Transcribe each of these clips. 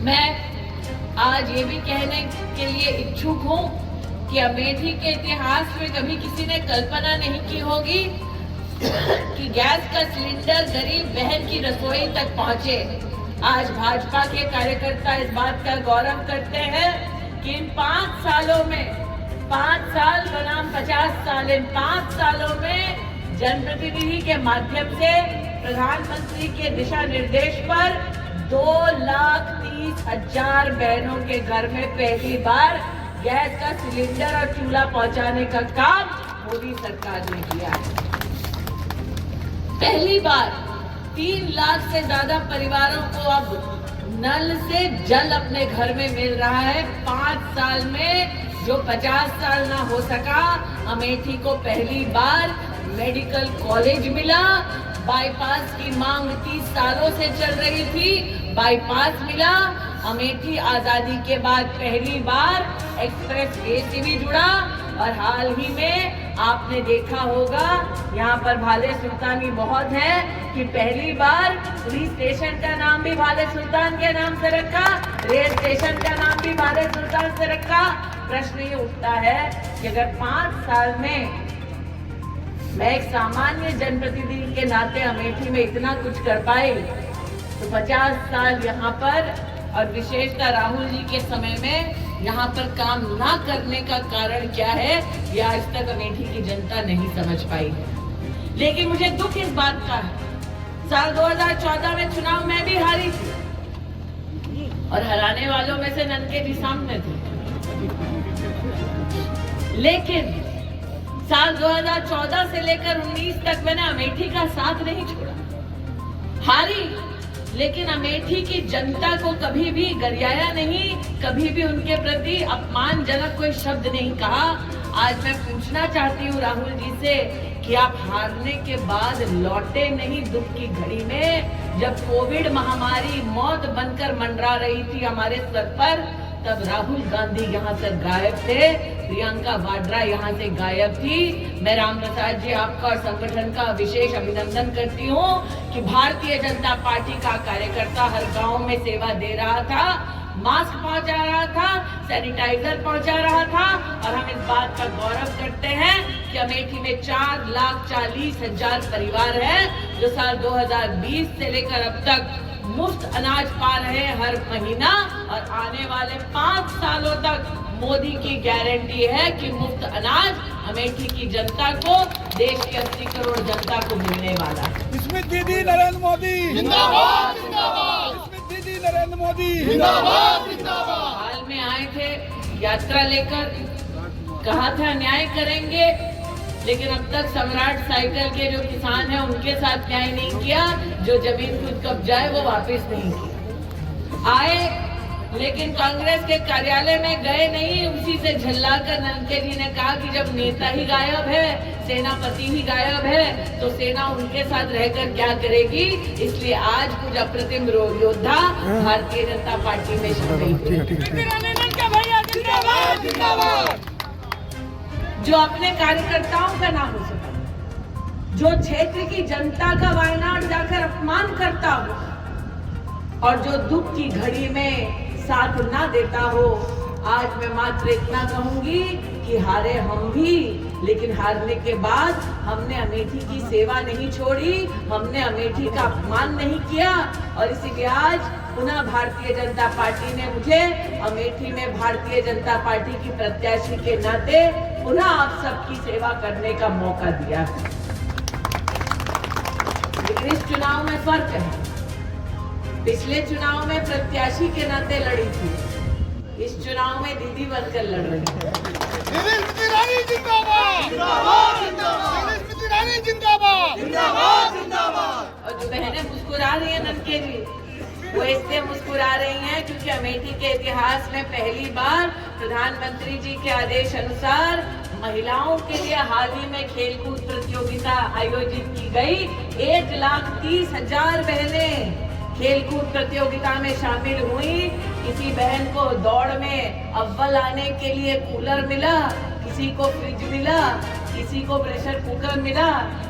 मैं आज ये भी कहने के लिए इच्छुक हूँ कि अमेठी के इतिहास में कभी किसी ने कल्पना नहीं की होगी कि गैस का सिलेंडर गरीब बहन की रसोई तक पहुंचे। आज भाजपा के कार्यकर्ता इस बात का गौरव करते हैं कि इन 5 सालों में 5 साल बनाम 50 साल, इन 5 सालों में जनप्रतिनिधि के माध्यम से प्रधानमंत्री के दिशा निर्देश पर 2,30,000 बहनों के घर में पहली बार गैस का सिलेंडर और चूल्हा पहुंचाने का काम मोदी सरकार ने किया है। पहली बार 3 लाख से ज्यादा परिवारों को अब नल से जल अपने घर में मिल रहा है। 5 साल में जो 50 साल ना हो सका, अमेठी को पहली बार मेडिकल कॉलेज मिला। बाईपास की मांग 30 सालों से चल रही थी, बाईपास मिला। अमेठी आजादी के बाद पहली बार एक्सप्रेस वे से भी जुड़ा और हाल ही में आपने देखा होगा, यहाँ पर भाले सुल्तानी बहुत है कि पहली बार पुलिस स्टेशन का नाम भी भाले सुल्तान के नाम से रखा, रेल स्टेशन का नाम भी भाले सुल्तान से रखा। प्रश्न ये उठता है कि अगर 5 साल में मैं एक सामान्य जनप्रतिनिधि के नाते अमेठी में इतना कुछ कर पाई, तो 50 साल यहाँ पर और विशेषतः राहुल जी के समय में यहाँ पर काम ना करने का कारण क्या है, ये आज तक अमेठी की जनता नहीं समझ पाई है। लेकिन मुझे दुख इस बात का है, साल 2014 में चुनाव में भी हारी थी और हराने वालों में से ननके जी सामने थे, लेकिन साल 2014 से लेकर 19 तक मैंने अमेठी का साथ नहीं छोड़ा। हारी, लेकिन अमेठी की जनता को कभी भी गरियाया नहीं, कभी भी उनके प्रति अपमानजनक कोई शब्द नहीं कहा। आज मैं पूछना चाहती हूँ राहुल जी से कि आप हारने के बाद लौटे नहीं दुख की घड़ी में, जब कोविड महामारी मौत बनकर मंडरा रही थी हमारे सर पर, तब राहुल गांधी यहाँ से गायब थे, प्रियंका वाड्रा यहाँ से गायब थी। मैं रामप्रसाद जी आपका और संगठन का विशेष अभिनंदन करती हूँ कि भारतीय जनता पार्टी का कार्यकर्ता हर गांव में सेवा दे रहा था, मास्क पहुंचा रहा था, सैनिटाइजर पहुंचा रहा था। और हम इस बात का गौरव करते हैं कि अमेठी में 4,40,000 परिवार हैं जो साल 2020 से लेकर अब तक मुफ्त अनाज पा रहे हैं हर महीना, और आने वाले 5 सालों तक मोदी की गारंटी है कि मुफ्त अनाज अमेठी की जनता को, देश की 80 करोड़ जनता को मिलने वाला है। इसमें दीदी नरेंद्र मोदी जिंदाबाद, जिंदाबाद। इसमें दीदी नरेंद्र मोदी जिंदाबाद, जिंदाबाद। हाल में आए थे यात्रा लेकर, कहा था न्याय करेंगे, लेकिन अब तक सम्राट साइकिल के जो किसान हैं उनके साथ न्याय नहीं किया। जो जमीन खुद कब्जा है वो वापस नहीं किया। आए, लेकिन कांग्रेस के कार्यालय में गए नहीं, उसी से झल्लाकर ननके जी ने कहा कि जब नेता ही गायब है, सेनापति ही गायब है, तो सेना उनके साथ रहकर क्या करेगी। इसलिए आज कुछ अप्रतिम योद्धा भारतीय जनता पार्टी में शामिल हुए, जो अपने कार्यकर्ताओं का ना हो सका, जो क्षेत्र की जनता का वायनाड जाकर अपमान करता हो और जो दुख की घड़ी में साथ ना देता हो। आज मैं मात्र इतना कहूंगी कि हारे हम भी, लेकिन हारने के बाद हमने अमेठी की सेवा नहीं छोड़ी, हमने अमेठी का अपमान नहीं किया। और इसीलिए आज पुनः भारतीय जनता पार्टी ने मुझे अमेठी में भारतीय जनता पार्टी की प्रत्याशी के नाते पुनः आप सबकी सेवा करने का मौका दिया। लेकिन इस चुनाव में फर्क है, पिछले चुनाव में प्रत्याशी के नाते लड़ी थी, इस चुनाव में दीदी बनकर लड़ रही है। और जो बहनें मुस्कुरा रही है ननके जी, वो इसलिए मुस्कुरा रही हैं क्योंकि अमेठी के इतिहास में पहली बार प्रधानमंत्री जी के आदेश अनुसार महिलाओं के लिए हाल ही में खेलकूद प्रतियोगिता आयोजित की गई। 1,30,000 बहनें खेलकूद प्रतियोगिता में शामिल हुई। किसी बहन को दौड़ में अव्वल आने के लिए कूलर मिला, किसी को फ्रिज मिला, किसी को प्रेशर कुकर मिला,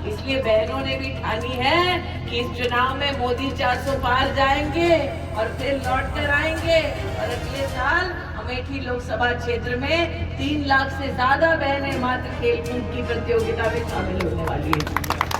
इसलिए बहनों ने भी ठानी है कि इस चुनाव में मोदी 400 पार जाएंगे और फिर लौट कर आएंगे। और अगले साल अमेठी लोकसभा क्षेत्र में 3 लाख से ज्यादा बहनें मात्र खेलकूद की प्रतियोगिता में शामिल होने वाली है।